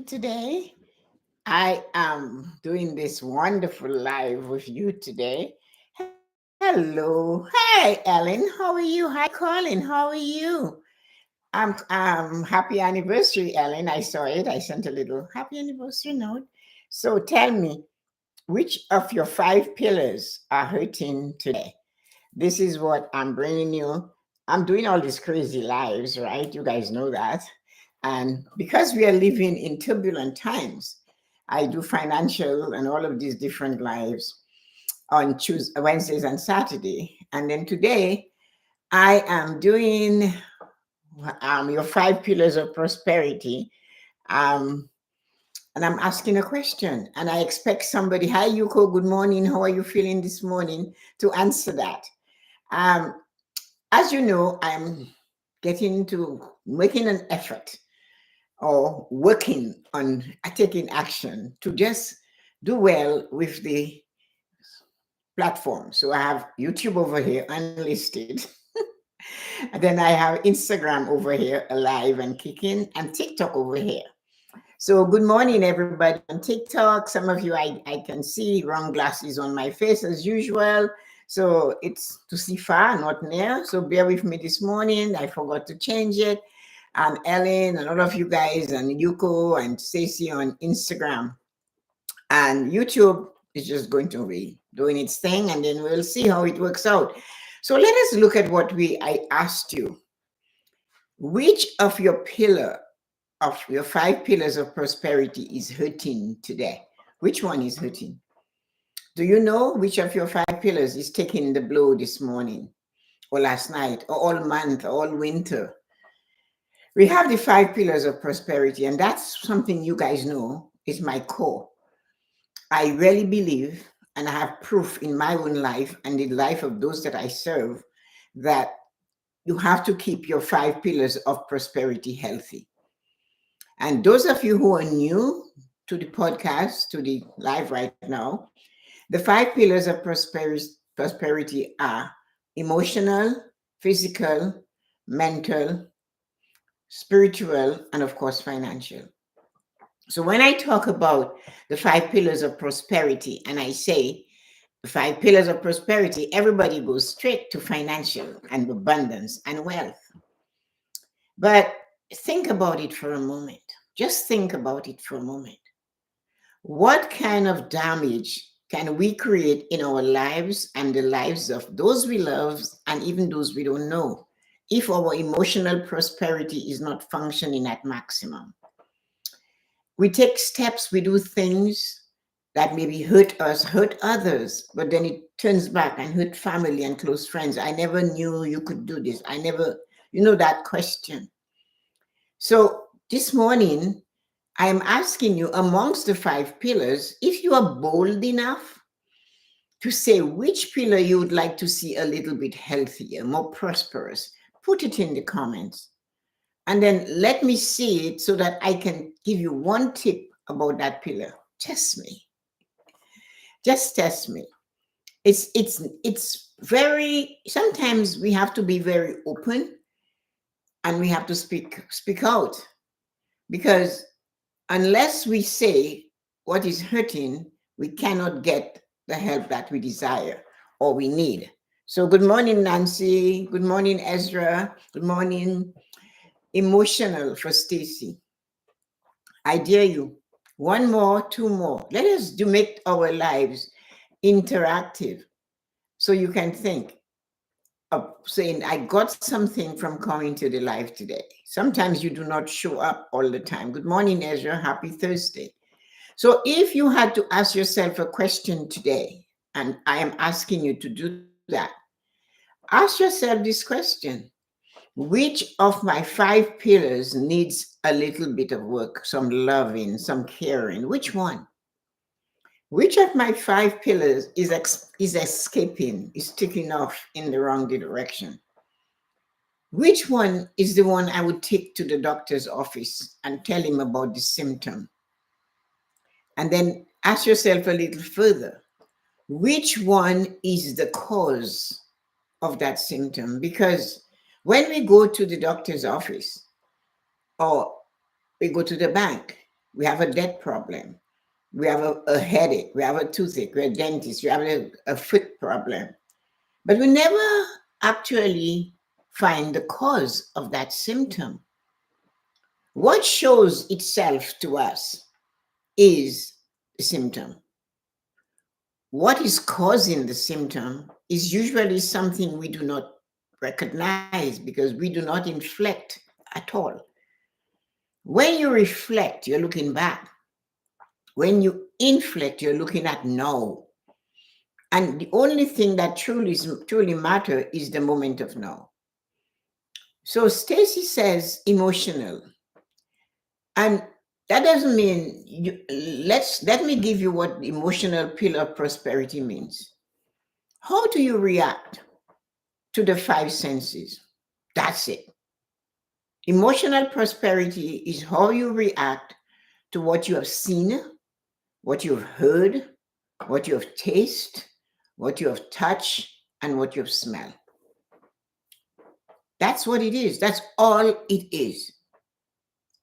today? I am doing this wonderful live with you today. Hello. Hi, Ellen. How are you? Hi, Colin. How are you? Happy anniversary, Ellen. I saw it. I sent a little happy anniversary note. So tell me, which of your five pillars are hurting today? This is what I'm bringing you. I'm doing all these crazy lives, right? You guys know that. And because we are living in turbulent times, I do financial and all of these different lives on Tuesdays, Wednesdays, and Saturday. And then today, I am doing your five pillars of prosperity. Um, and I'm asking a question, and I expect somebody, hi, Yuko, good morning. How are you feeling this morning? To answer that. Um, as you know, I'm getting to making an effort or working on taking action to just do well with the platform. So I have YouTube over here unlisted. And then I have Instagram over here alive and kicking, and TikTok over here. So good morning, everybody on TikTok. Some of you I can see wrong glasses on my face as usual. So it's to see far, not near. So bear with me this morning. I forgot to change it. And Ellen and all of you guys and Yuko and Stacy on Instagram. And YouTube is just going to be doing its thing, and then we'll see how it works out. So let us look at what I asked you. Which of your five pillars of prosperity is hurting today? Which one is hurting? Do you know which of your five pillars is taking the blow this morning or last night or all month or all winter? We have the five pillars of prosperity, and that's something you guys know is my core. I really believe, and I have proof in my own life and the life of those that I serve, that you have to keep your five pillars of prosperity healthy. And those of you who are new to the podcast, to the live right now, the five pillars of prosperity are emotional, physical, mental, spiritual, and of course, financial. So when I talk about the five pillars of prosperity and I say the five pillars of prosperity, everybody goes straight to financial and abundance and wealth. But think about it for a moment. Just think about it for a moment. What kind of damage can we create in our lives and the lives of those we love and even those we don't know if our emotional prosperity is not functioning at maximum? We take steps, we do things that maybe hurt us, hurt others, but then it turns back and hurt family and close friends. I never knew you could do this. I never, that question. So this morning, I am asking you amongst the five pillars, if you are bold enough to say which pillar you would like to see a little bit healthier, more prosperous, put it in the comments. And then let me see it so that I can give you one tip about that pillar. Test me. Just test me. It's very, sometimes we have to be very open and we have to speak out, because unless we say what is hurting, we cannot get the help that we desire or we need. So good morning, Nancy. Good morning, Ezra. Good morning. Emotional for Stacy. I dare you. One more, two more. Let us make our lives interactive so you can think of saying, I got something from coming to the live today. Sometimes you do not show up all the time. Good morning, Ezra. Happy Thursday. So if you had to ask yourself a question today, and I am asking you to do that, ask yourself this question. Which of my five pillars needs a little bit of work, some loving, some caring? Which one? Which of my five pillars is escaping, is taking off in the wrong direction? Which one is the one I would take to the doctor's office and tell him about the symptom? And then ask yourself a little further. Which one is the cause of that symptom? Because when we go to the doctor's office or we go to the bank, We have a debt problem. We have a headache. We have a toothache. We're a dentist. We have a foot problem. But we never actually find the cause of that symptom. What shows itself to us is the symptom. What is causing the symptom is usually something we do not recognize because we do not inflect at all. When you reflect, you're looking back. When you inflect, you're looking at now. And the only thing that truly matter is the moment of now. So Stacy says emotional. And that doesn't mean let me give you what the emotional pillar of prosperity means. How do you react to the five senses? That's it. Emotional prosperity is how you react to what you have seen, what you've heard, what you have tasted, what you have touched, and what you have smelled. That's what it is. That's all it is.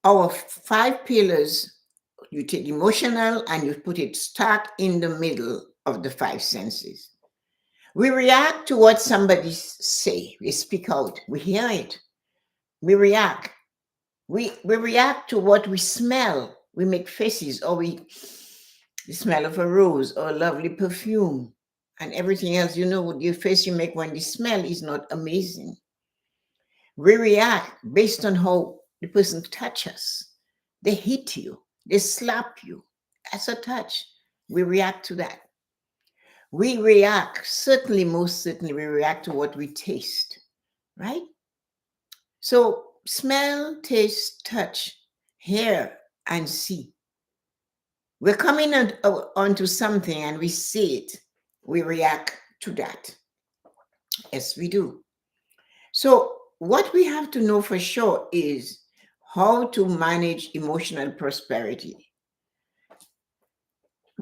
Our five pillars, you take emotional and you put it stuck in the middle of the five senses. We react to what somebody say. We speak out. We hear it. We react. We react to what we smell. We make faces, or the smell of a rose or a lovely perfume and everything else. You know, the face you make when the smell is not amazing. We react based on how the person touch us. They hit you. They slap you. That's a touch. We react to that. We react, most certainly, we react to what we taste, right? So smell, taste, touch, hear, and see. We're coming onto something and we see it. We react to that. Yes, we do. So what we have to know for sure is how to manage emotional prosperity.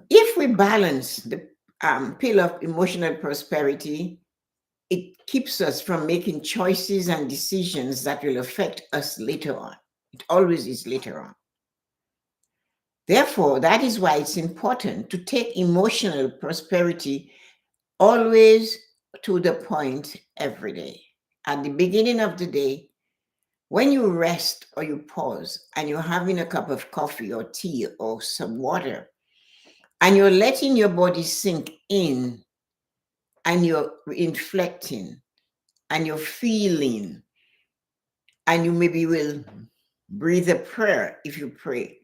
If we balance the pillar of emotional prosperity, it keeps us from making choices and decisions that will affect us later on. It always is later on. Therefore, that is why it's important to take emotional prosperity always to the point every day. At the beginning of the day, when you rest or you pause and you're having a cup of coffee or tea or some water, and you're letting your body sink in and you're inflecting and you're feeling, and you maybe will breathe a prayer if you pray.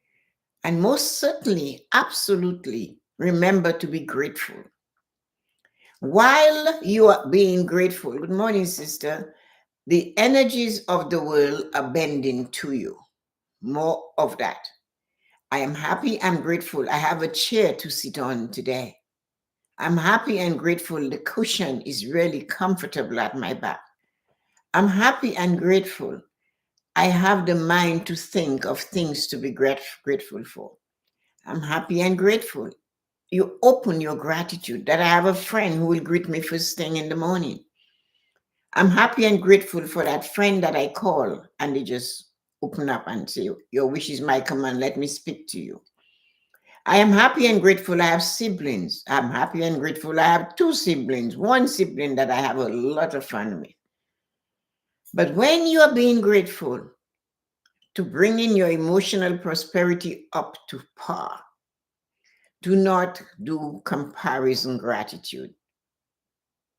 And most certainly, absolutely, remember to be grateful. While you are being grateful, good morning, sister, the energies of the world are bending to you. More of that. I am happy and grateful. I have a chair to sit on today. I'm happy and grateful. The cushion is really comfortable at my back. I'm happy and grateful. I have the mind to think of things to be grateful for. I'm happy and grateful. You open your gratitude that I have a friend who will greet me first thing in the morning. I'm happy and grateful for that friend that I call and they just open up and say, your wish is my command, let me speak to you. I am happy and grateful I have siblings. I'm happy and grateful I have two siblings, one sibling that I have a lot of fun with. But when you are being grateful, to bringing your emotional prosperity up to par, do not do comparison gratitude.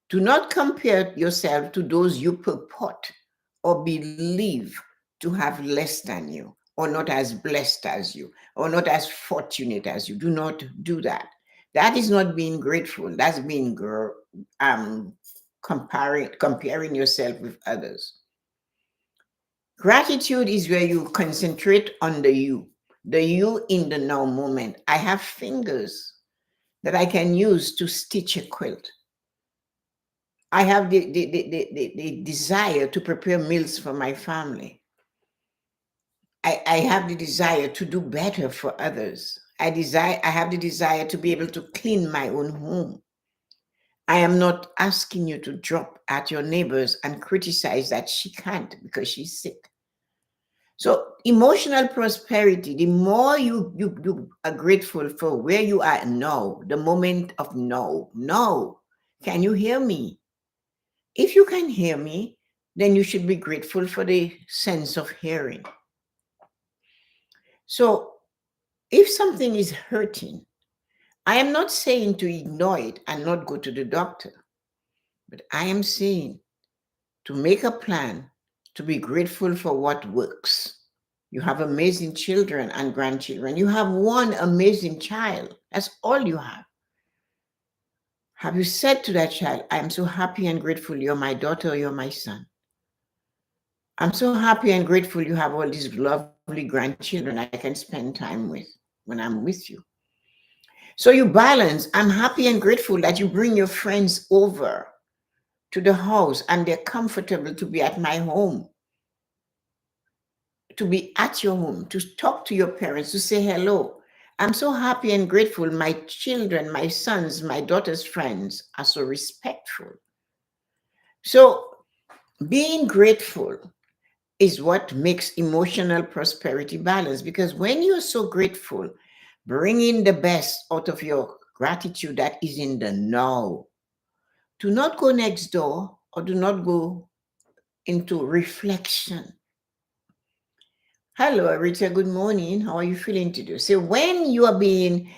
Do not compare yourself to those you purport or believe to have less than you, or not as blessed as you, or not as fortunate as you. Do not do that. That is not being grateful. That's being comparing yourself with others. Gratitude is where you concentrate on the you in the now moment. I have fingers that I can use to stitch a quilt. I have the desire to prepare meals for my family. I have the desire to do better for others. I have the desire to be able to clean my own home. I am not asking you to drop at your neighbors and criticize that she can't because she's sick. So emotional prosperity, the more you are grateful for where you are now, the moment of now. No. Can you hear me? If you can hear me, then you should be grateful for the sense of hearing. So if something is hurting, I am not saying to ignore it and not go to the doctor, but I am saying to make a plan to be grateful for what works. You have amazing children and grandchildren. You have one amazing child. That's all you have. Have you said to that child, I am so happy and grateful you're my daughter or you're my son? I'm so happy and grateful you have all these lovely grandchildren I can spend time with when I'm with you. So you balance. I'm happy and grateful that you bring your friends over to the house and they're comfortable to be at my home, to be at your home, to talk to your parents, to say hello. I'm so happy and grateful my children, my sons, my daughter's friends are so respectful. So being grateful is what makes emotional prosperity balance, because when you're so grateful, bringing the best out of your gratitude that is in the now. Do not go next door or do not go into reflection. Hello, Rita. Good morning. How are you feeling today? So when you are being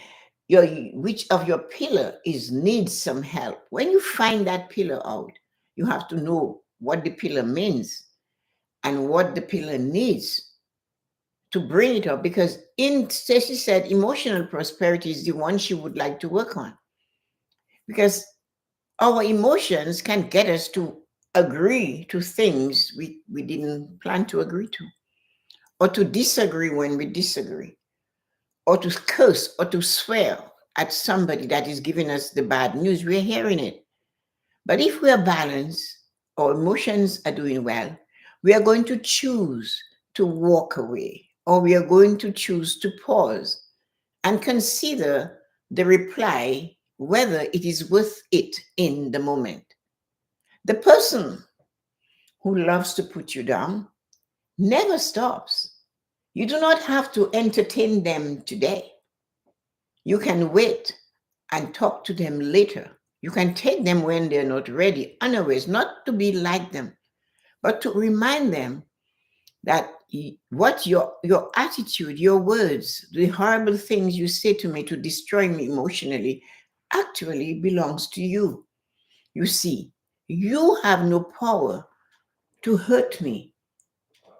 your which of your pillar is needs some help, when you find that pillar out, you have to know what the pillar means and what the pillar needs to bring it up. Because in Stacy said emotional prosperity is the one she would like to work on. Because our emotions can get us to agree to things we didn't plan to agree to, or to disagree when we disagree, or to curse or to swear at somebody that is giving us the bad news. We're hearing it. But if we are balanced, our emotions are doing well, we are going to choose to walk away, or we are going to choose to pause and consider the reply, whether it is worth it in the moment. The person who loves to put you down never stops. You do not have to entertain them today. You can wait and talk to them later. You can take them when they're not ready. Anyways, not to be like them, but to remind them that what your attitude, your words, the horrible things you say to me to destroy me emotionally actually belongs to you. You see, you have no power to hurt me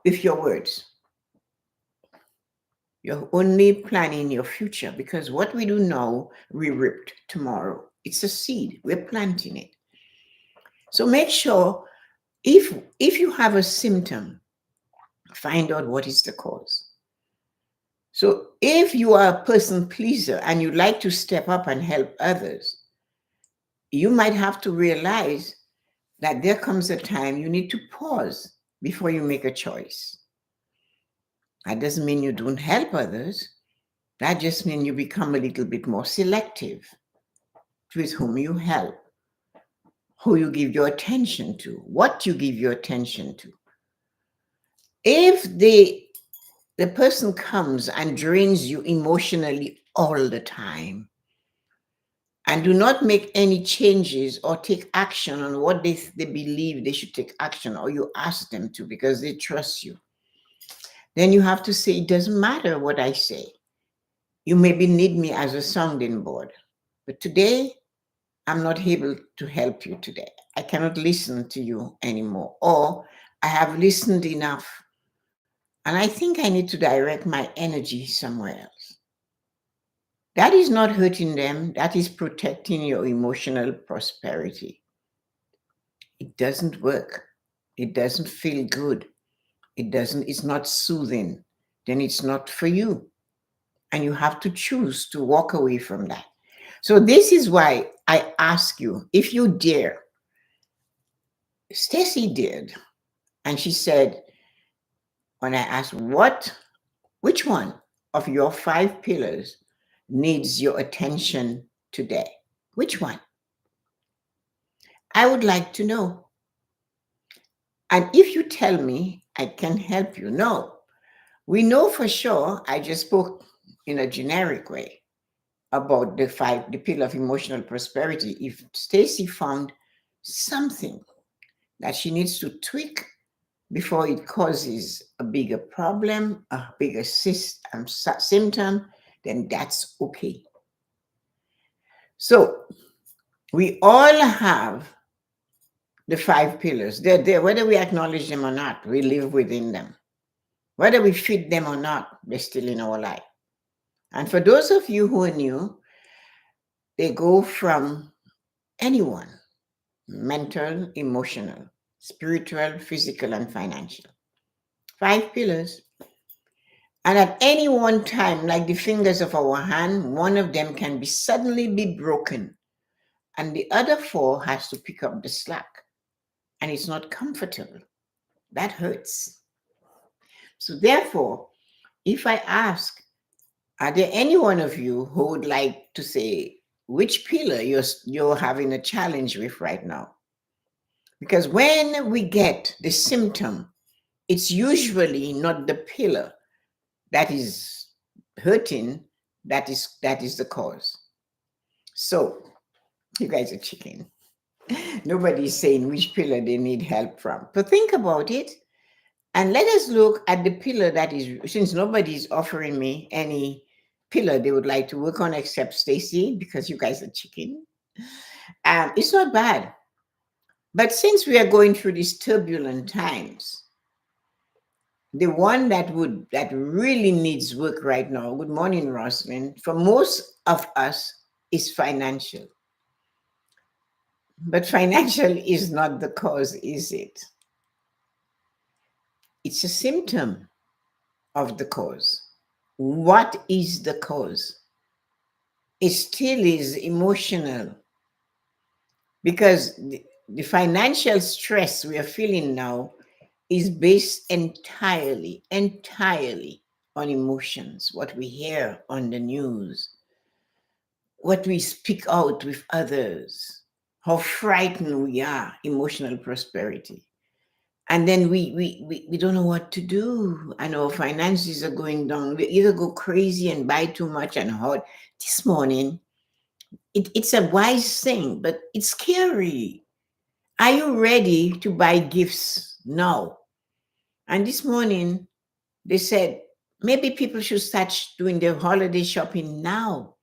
with your words. You're only planning your future, because what we do now, we reap tomorrow. It's a seed. We're planting it. So make sure if you have a symptom, find out what is the cause. So if you are a person pleaser and you like to step up and help others, you might have to realize that there comes a time you need to pause before you make a choice. That doesn't mean you don't help others. That just means you become a little bit more selective with whom you help, who you give your attention to, what you give your attention to. If the person comes and drains you emotionally all the time and do not make any changes or take action on what they believe they should take action, or you ask them to because they trust you, then you have to say, it doesn't matter what I say. You maybe need me as a sounding board, but today I'm not able to help you today. I cannot listen to you anymore, or I have listened enough and I think I need to direct my energy somewhere else. That is not hurting them. That is protecting your emotional prosperity. It doesn't work. It doesn't feel good. It's not soothing. Then it's not for you. And you have to choose to walk away from that. So this is why I ask you, if you dare. Stacy did. And she said, when I asked, which one of your 5 pillars needs your attention today? Which one? I would like to know. And if you tell me, I can help you. No. We know for sure, I just spoke in a generic way about the pillar of emotional prosperity. If Stacy found something that she needs to tweak before it causes a bigger problem, a bigger symptom, then that's okay. So we all have the five pillars. They're there, whether we acknowledge them or not, we live within them. Whether we fit them or not, they're still in our life. And for those of you who are new, they go from anyone: mental, emotional, spiritual, physical, and financial. Five pillars. And at any one time, like the fingers of our hand, one of them can be suddenly be broken, and the other four has to pick up the slack. And it's not comfortable. That hurts. So therefore, if I ask, are there any one of you who would like to say which pillar you're having a challenge with right now? Because when we get the symptom, it's usually not the pillar that is hurting, that is the cause. So you guys are chicken. Nobody's saying which pillar they need help from. But think about it. And let us look at the pillar that is, since nobody's offering me any pillar they would like to work on except Stacy, because you guys are chicken. It's not bad. But since we are going through these turbulent times, the one that really needs work right now, good morning, Rosalind, for most of us is financial. But financial is not the cause, is it? It's a symptom of the cause. What is the cause? It still is emotional, because the financial stress we are feeling now is based entirely on emotions, what we hear on the news, what we speak out with others, how frightened we are, emotional prosperity. And then we don't know what to do. And our finances are going down. We either go crazy and buy too much and hoard. This morning, it's a wise thing, but it's scary. Are you ready to buy gifts now? And this morning, they said maybe people should start doing their holiday shopping now.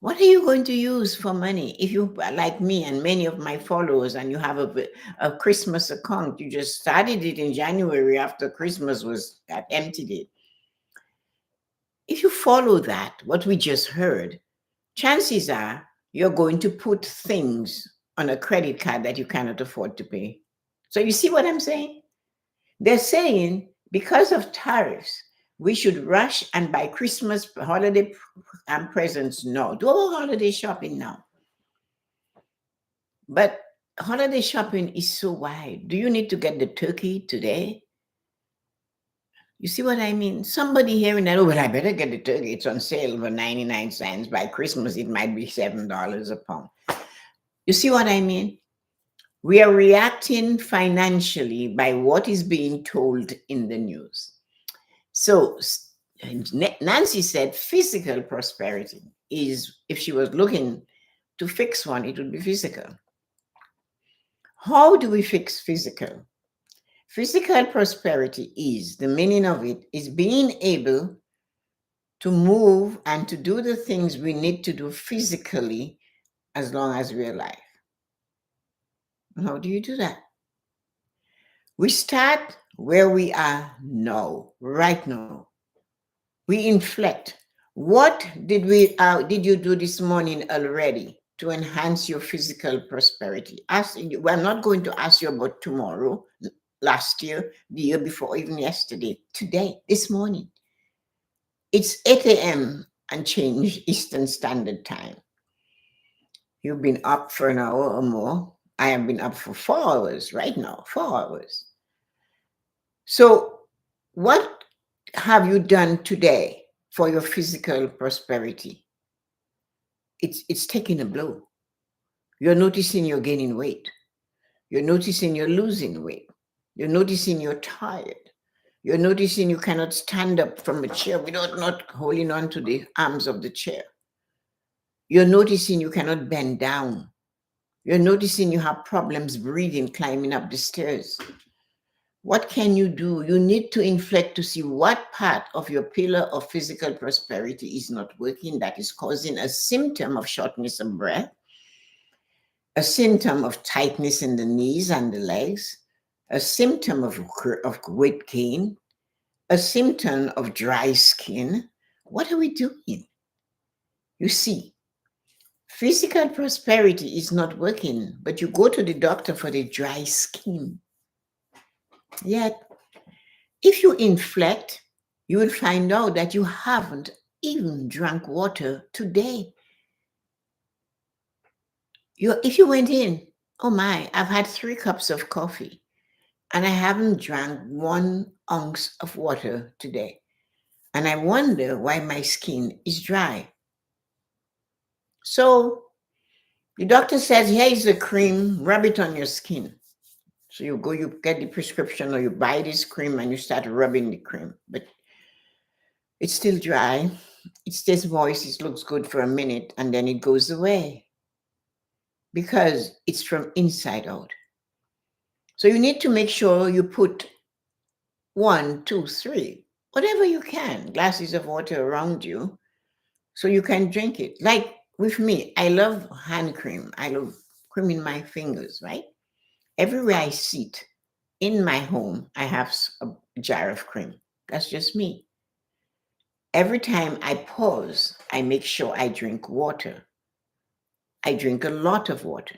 What are you going to use for money? If you are like me and many of my followers, and you have a Christmas account, you just started it in January after Christmas was emptied it. If you follow that, what we just heard, chances are you're going to put things on a credit card that you cannot afford to pay. So you see what I'm saying? They're saying because of tariffs, we should rush and buy Christmas holiday and presents now. Do our holiday shopping now. But holiday shopping is so wide. Do you need to get the turkey today? You see what I mean? Somebody hearing that, oh, well, I better get the turkey. It's on sale for 99 cents. By Christmas, it might be $7 a pound. You see what I mean? We are reacting financially by what is being told in the news. So Nancy said physical prosperity is, if she was looking to fix one, it would be physical. How do we fix physical? Physical prosperity is, the meaning of it is being able to move and to do the things we need to do physically as long as we're alive. How do you do that? We start where we are now, right now. We inflect. What did you do this morning already to enhance your physical prosperity? We're not going to ask you about tomorrow, last year, the year before, even yesterday. Today, this morning. It's 8 a.m. and change Eastern Standard Time. You've been up for an hour or more. I have been up for 4 hours right now, 4 hours. So what have you done today for your physical prosperity? It's taking a blow. You're noticing you're gaining weight. You're noticing you're losing weight. You're noticing you're tired. You're noticing you cannot stand up from a chair without not holding on to the arms of the chair. You're noticing you cannot bend down. You're noticing you have problems breathing, climbing up the stairs. What can you do? You need to inflect to see what part of your pillar of physical prosperity is not working, that is causing a symptom of shortness of breath, a symptom of tightness in the knees and the legs, a symptom of weight gain, a symptom of dry skin. What are we doing? You see, physical prosperity is not working, but you go to the doctor for the dry skin. Yet, if you inflect, you will find out that you haven't even drank water today. If you went in, oh my, I've had 3 cups of coffee and I haven't drank 1 ounce of water today. And I wonder why my skin is dry. So the doctor says, here is the cream, rub it on your skin. So you get the prescription or you buy this cream and you start rubbing the cream. But it's still dry. It stays moist. It looks good for a minute and then it goes away because it's from inside out. So you need to make sure you put 1, 2, 3, whatever you can, glasses of water around you so you can drink it. Like with me, I love hand cream. I love cream in my fingers, right? Everywhere I sit in my home, I have a jar of cream. That's just me. Every time I pause, I make sure I drink water. I drink a lot of water.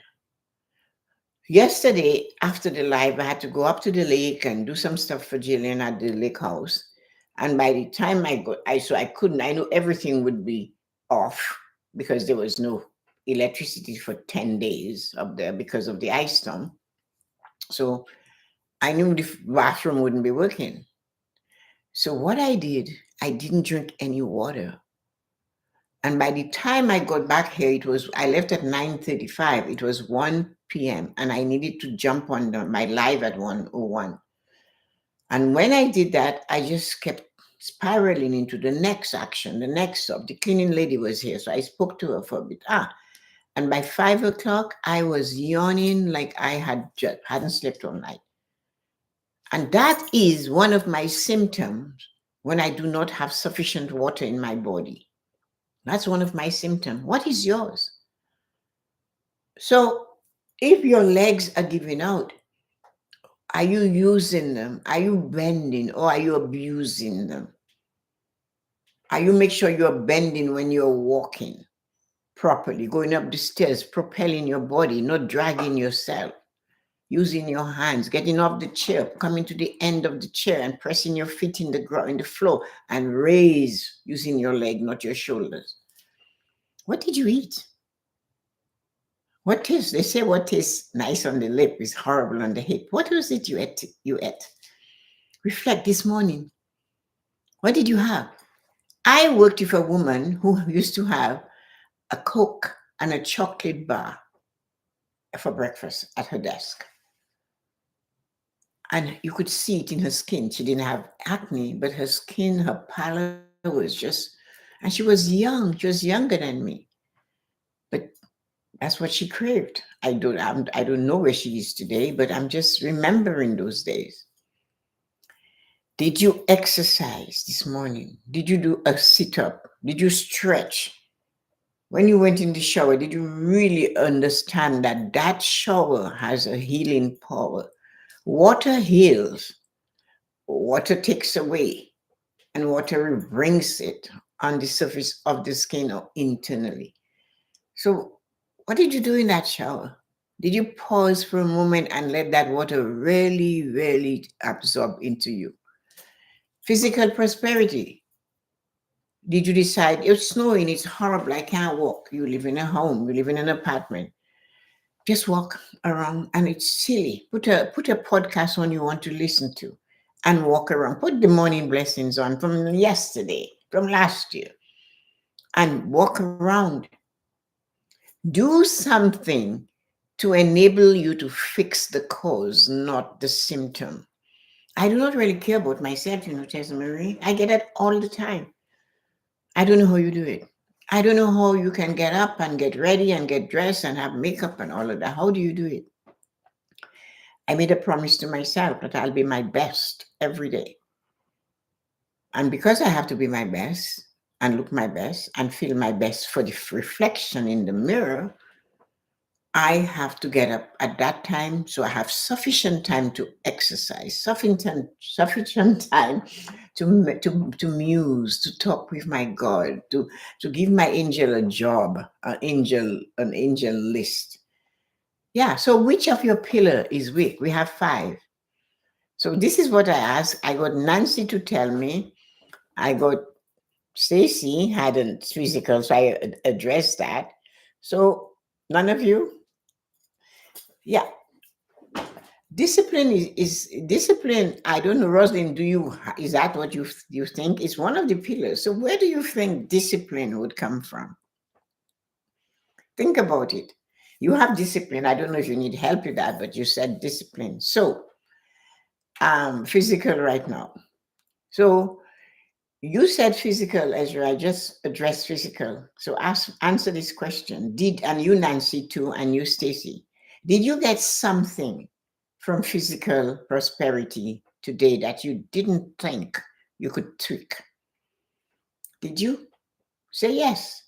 Yesterday, after the live, I had to go up to the lake and do some stuff for Jillian at the lake house. And by the time I knew everything would be off because there was no electricity for 10 days up there because of the ice storm. So I knew the bathroom wouldn't be working. So what I did, I didn't drink any water. And by the time I got back here, I left at 9:35. It was 1 p.m. and I needed to jump on my live at 1:01. And when I did that, I just kept spiraling into the next action, the next stop. The cleaning lady was here, so I spoke to her for a bit. And by 5 o'clock, I was yawning like I hadn't slept all night. And that is one of my symptoms when I do not have sufficient water in my body. That's one of my symptoms. What is yours? So if your legs are giving out, are you using them? Are you bending or are you abusing them? Are you make sure you're bending when you're walking properly, going up the stairs, propelling your body, not dragging yourself, using your hands, getting off the chair, coming to the end of the chair and pressing your feet in the floor and raise using your leg, not your shoulders. What did you eat? They say what tastes nice on the lip is horrible on the hip. What was it you ate? Reflect this morning. What did you have? I worked with a woman who used to have a Coke and a chocolate bar for breakfast at her desk. And you could see it in her skin. She didn't have acne, but her skin, her pallor was just, and she was young. She was younger than me. But that's what she craved. I don't know where she is today, but I'm just remembering those days. Did you exercise this morning? Did you do a sit-up? Did you stretch? When you went in the shower, did you really understand that shower has a healing power? Water heals, water takes away, and water brings it on the surface of the skin or internally. So what did you do in that shower? Did you pause for a moment and let that water really, really absorb into you? Physical prosperity. Did you decide it's snowing, it's horrible, I can't walk? You live in a home, you live in an apartment. Just walk around and it's silly. Put a podcast on you want to listen to and walk around. Put the morning blessings on from yesterday, from last year, and walk around. Do something to enable you to fix the cause, not the symptom. I do not really care about myself, Tessa-Marie. I get that all the time. I don't know how you do it. I don't know how you can get up and get ready and get dressed and have makeup and all of that. How do you do it? I made a promise to myself that I'll be my best every day. And because I have to be my best and look my best and feel my best for the reflection in the mirror, I have to get up at that time so I have sufficient time to exercise, sufficient time to muse, to talk with my God, to give my angel a job, an angel list. Yeah. So which of your pillar is weak? We have 5. So this is what I asked. I got Nancy to tell me. I got Stacy had a physical, so I addressed that. So none of you, yeah. Discipline is discipline. I don't know, Rosalind. Is that what you think? It's one of the pillars. So where do you think discipline would come from? Think about it. You have discipline. I don't know if you need help with that, but you said discipline. So physical right now. So you said physical, Ezra. I just addressed physical. So answer this question. And you, Nancy, too, and you, Stacy, did you get something from physical prosperity today that you didn't think you could tweak? Did you? Say yes.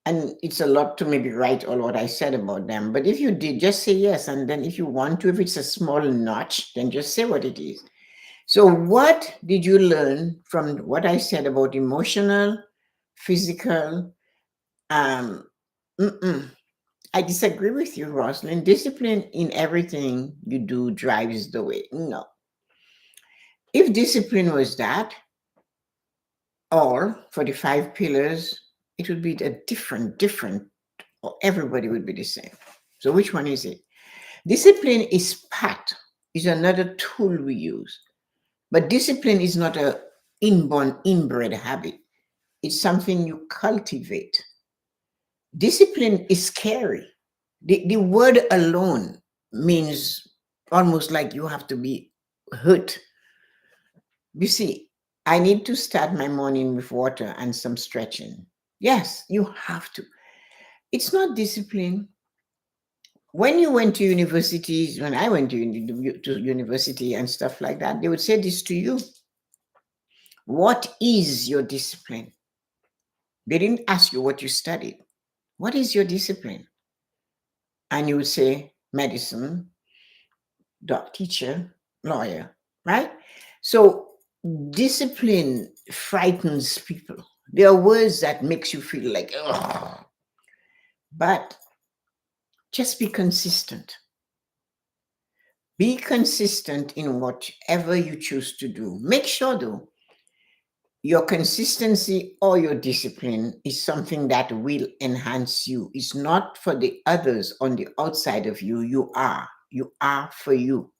And it's a lot to maybe write all what I said about them. But if you did, just say yes. And then if you want to, if it's a small notch, then just say what it is. So what did you learn from what I said about emotional, physical? Um, I disagree with you, Rosalind. Discipline in everything you do drives the way. No. If discipline was that, or for the 5 pillars, it would be a different, or everybody would be the same. So which one is it? Discipline is another tool we use. But discipline is not a inbred habit. It's something you cultivate. Discipline is scary. The word alone means almost like you have to be hurt. You see, I need to start my morning with water and some stretching. Yes, you have to. It's not discipline. When you went to universities, when I went to university and stuff like that, they would say this to you. What is your discipline? They didn't ask you what you studied. What is your discipline? And you would say medicine, teacher, lawyer, right? So discipline frightens people. There are words that makes you feel like, ugh. But just be consistent. Be consistent in whatever you choose to do. Make sure, though, your consistency or your discipline is something that will enhance you. It's not for the others on the outside of you. You are. You are for you.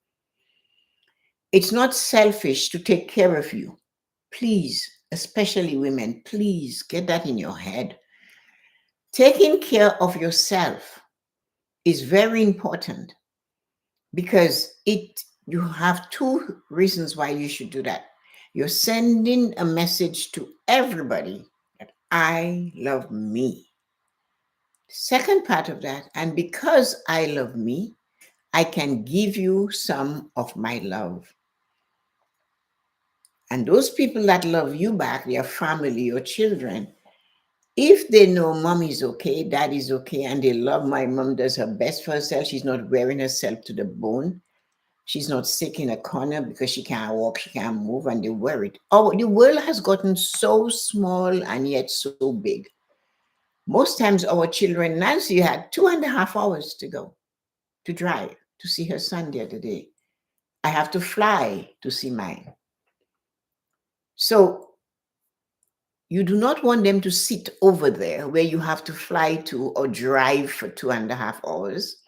It's not selfish to take care of you. Please, especially women, please get that in your head. Taking care of yourself is very important because you have 2 reasons why you should do that. You're sending a message to everybody that I love me. Second part of that, and because I love me, I can give you some of my love. And those people that love you back, your family, your children, if they know mom is okay, dad is okay, and they love my mom does her best for herself, she's not wearing herself to the bone, she's not sick in a corner because she can't walk, she can't move, and they're worried. Oh, the world has gotten so small and yet so big. Most times our children, Nancy had 2.5 hours to go to drive to see her son the other day. I have to fly to see mine. So you do not want them to sit over there where you have to fly to or drive for 2.5 hours.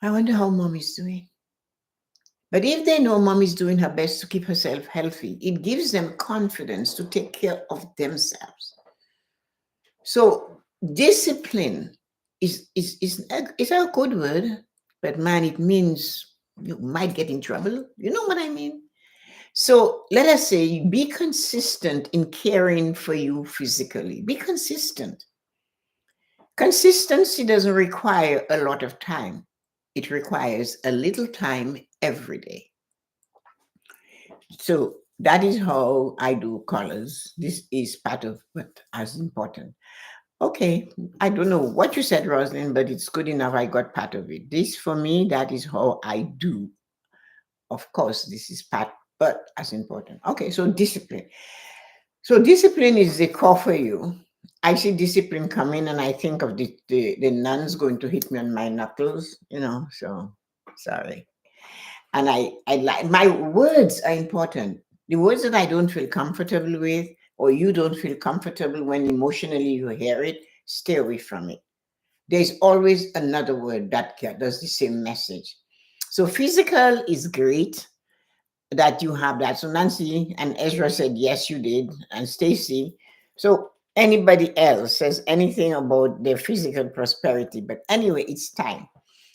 I wonder how mom is doing. But if they know mom is doing her best to keep herself healthy, it gives them confidence to take care of themselves. So discipline is a good word, but man, it means you might get in trouble. You know what I mean? So let us say be consistent in caring for you physically. Be consistent. Consistency doesn't require a lot of time, it requires a little time every day. So that is how I do colors. This is part of what is important. Okay, I don't know what you said, Rosalind, but it's good enough. I got part of it. This for me, that is how I do. Of course, this is part, but as important. Okay, so discipline. So discipline is the core for you. I see discipline come in and I think of the nuns going to hit me on my knuckles, so sorry. And I like my words are important. The words that I don't feel comfortable with, or you don't feel comfortable when emotionally you hear it, stay away from it. There's always another word that does the same message. So physical is great that you have that. So Nancy and Ezra said, yes, you did. And Stacy. So anybody else says anything about their physical prosperity. But anyway, it's time.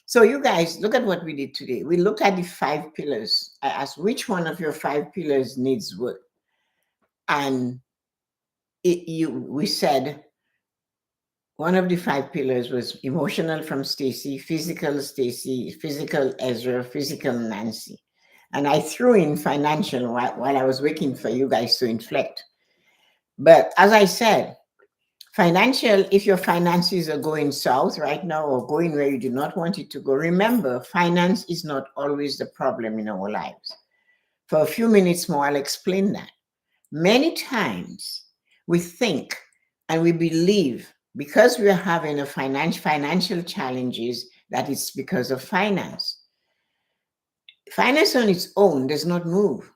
So you guys, look at what we did today. We looked at the 5 pillars. I asked which one of your 5 pillars needs work. And we said one of the 5 pillars was emotional from Stacy, physical Ezra, physical Nancy. And I threw in financial while I was waiting for you guys to inflect. But as I said, financial, if your finances are going south right now or going where you do not want it to go, remember, finance is not always the problem in our lives. For a few minutes more, I'll explain that. Many times we think and we believe because we are having a financial challenges that it's because of finance. Finance on its own does not move.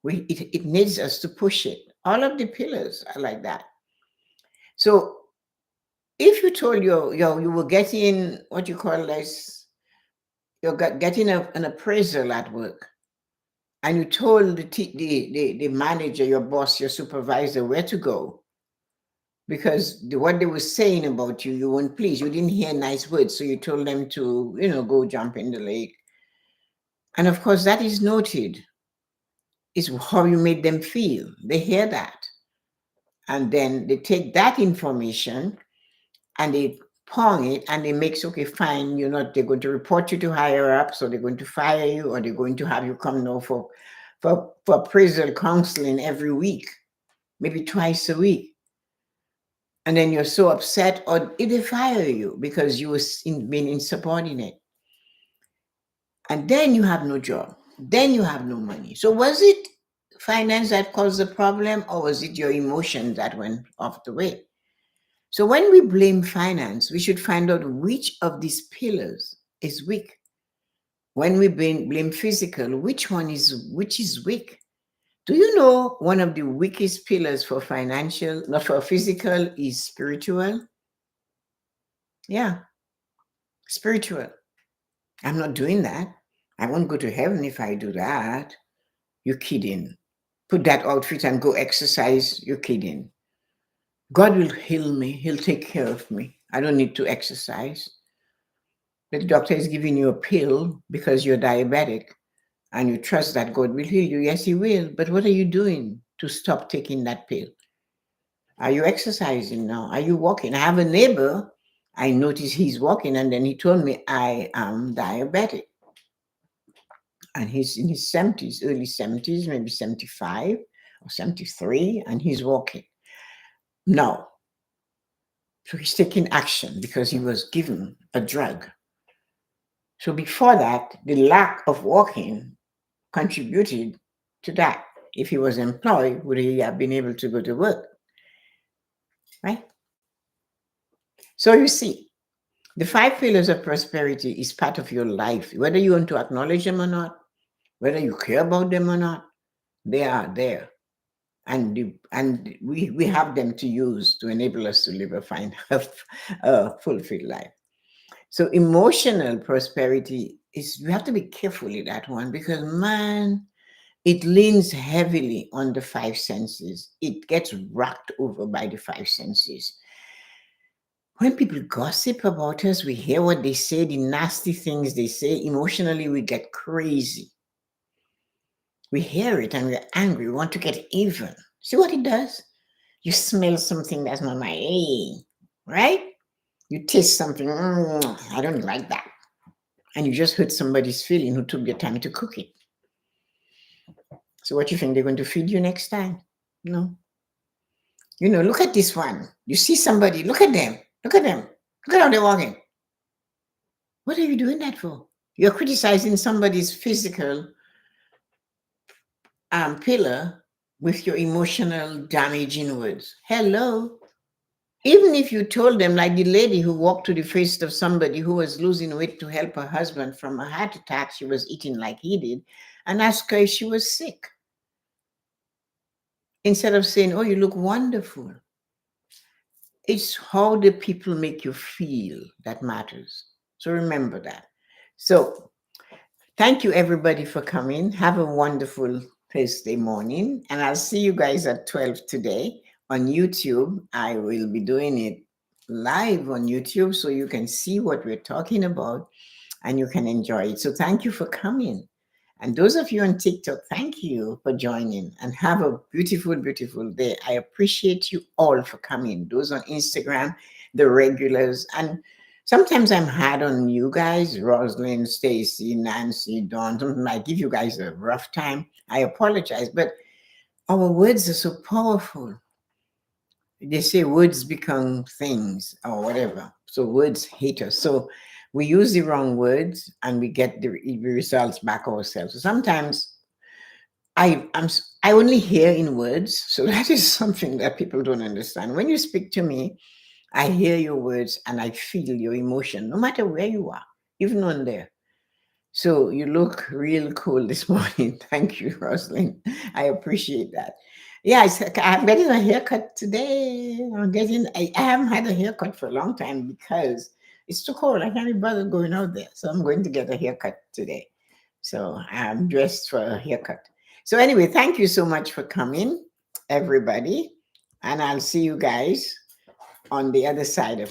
It needs us to push it. All of the pillars are like that. So if you told you were getting what you call this, you're getting an appraisal at work, and you told the manager, your boss, your supervisor where to go, because what they were saying about you, you weren't pleased. You didn't hear nice words, so you told them to, go jump in the lake. And of course, that is noted. It's how you made them feel. They hear that. And then they take that information and they pong it and they make, okay, fine, they're going to report you to higher up, so they're going to fire you, or they're going to have you come now for appraisal counseling every week, maybe twice a week. And then you're so upset, or if they fire you because you were being insubordinate. And then you have no job. Then you have no money. So was it finance that caused the problem, or was it your emotions that went off the way? So when we blame finance, we should find out which of these pillars is weak. When we blame physical, which is weak? Do you know one of the weakest pillars for financial, not for physical, is spiritual? Yeah, spiritual. I'm not doing that. I won't go to heaven if I do that. You're kidding. Put that outfit and go exercise. You're kidding. God will heal me. He'll take care of me. I don't need to exercise. The doctor is giving you a pill because you're diabetic and you trust that God will heal you. Yes, He will. But what are you doing to stop taking that pill? Are you exercising now? Are you walking? I have a neighbor. I noticed he's walking, and then he told me I am diabetic. And he's in his 70s, early 70s, maybe 75 or 73, and he's walking. Now, so he's taking action because he was given a drug. So before that, the lack of walking contributed to that. If he was employed, would he have been able to go to work? Right? So you see, the 5 pillars of prosperity is part of your life, whether you want to acknowledge them or not, whether you care about them or not, they are there. And we have them to use to enable us to live a fulfilled life. So emotional prosperity is, we have to be careful with that one, because man, it leans heavily on the 5 senses. It gets rocked over by the 5 senses. When people gossip about us, we hear what they say, the nasty things they say. Emotionally, we get crazy. We hear it and we're angry. We want to get even. See what it does? You smell something that's not my A, right? You taste something, I don't like that. And you just hurt somebody's feeling who took the time to cook it. So what you think they're going to feed you next time? No. Look at this one. You see somebody, look at them. Look at them. Look at how they're walking. What are you doing that for? You're criticizing somebody's physical pillar with your emotional damaging words. Hello. Even if you told them, like the lady who walked to the face of somebody who was losing weight to help her husband from a heart attack, she was eating like he did, and asked her if she was sick. Instead of saying, oh, you look wonderful. It's how the people make you feel that matters. So remember that. So thank you, everybody, for coming. Have a wonderful Thursday morning. And I'll see you guys at 12 today on YouTube. I will be doing it live on YouTube so you can see what we're talking about and you can enjoy it. So thank you for coming. And those of you on TikTok, thank you for joining and have a beautiful, beautiful day. I appreciate you all for coming. Those on Instagram, the regulars. And sometimes I'm hard on you guys, Rosalind, Stacy, Nancy, Dawn. Sometimes I give you guys a rough time. I apologize, but our words are so powerful. They say words become things or whatever. So words hate us. So we use the wrong words and we get the results back ourselves. So sometimes I only hear in words. So that is something that people don't understand. When you speak to me, I hear your words and I feel your emotion, no matter where you are, even on there. So you look real cool this morning. Thank you, Rosalind. I appreciate that. Yeah, I'm getting a haircut today. I haven't had a haircut for a long time because it's too cold. I can't be bothered going out there. So I'm going to get a haircut today. So I'm dressed for a haircut. So anyway, thank you so much for coming, everybody. And I'll see you guys on the other side of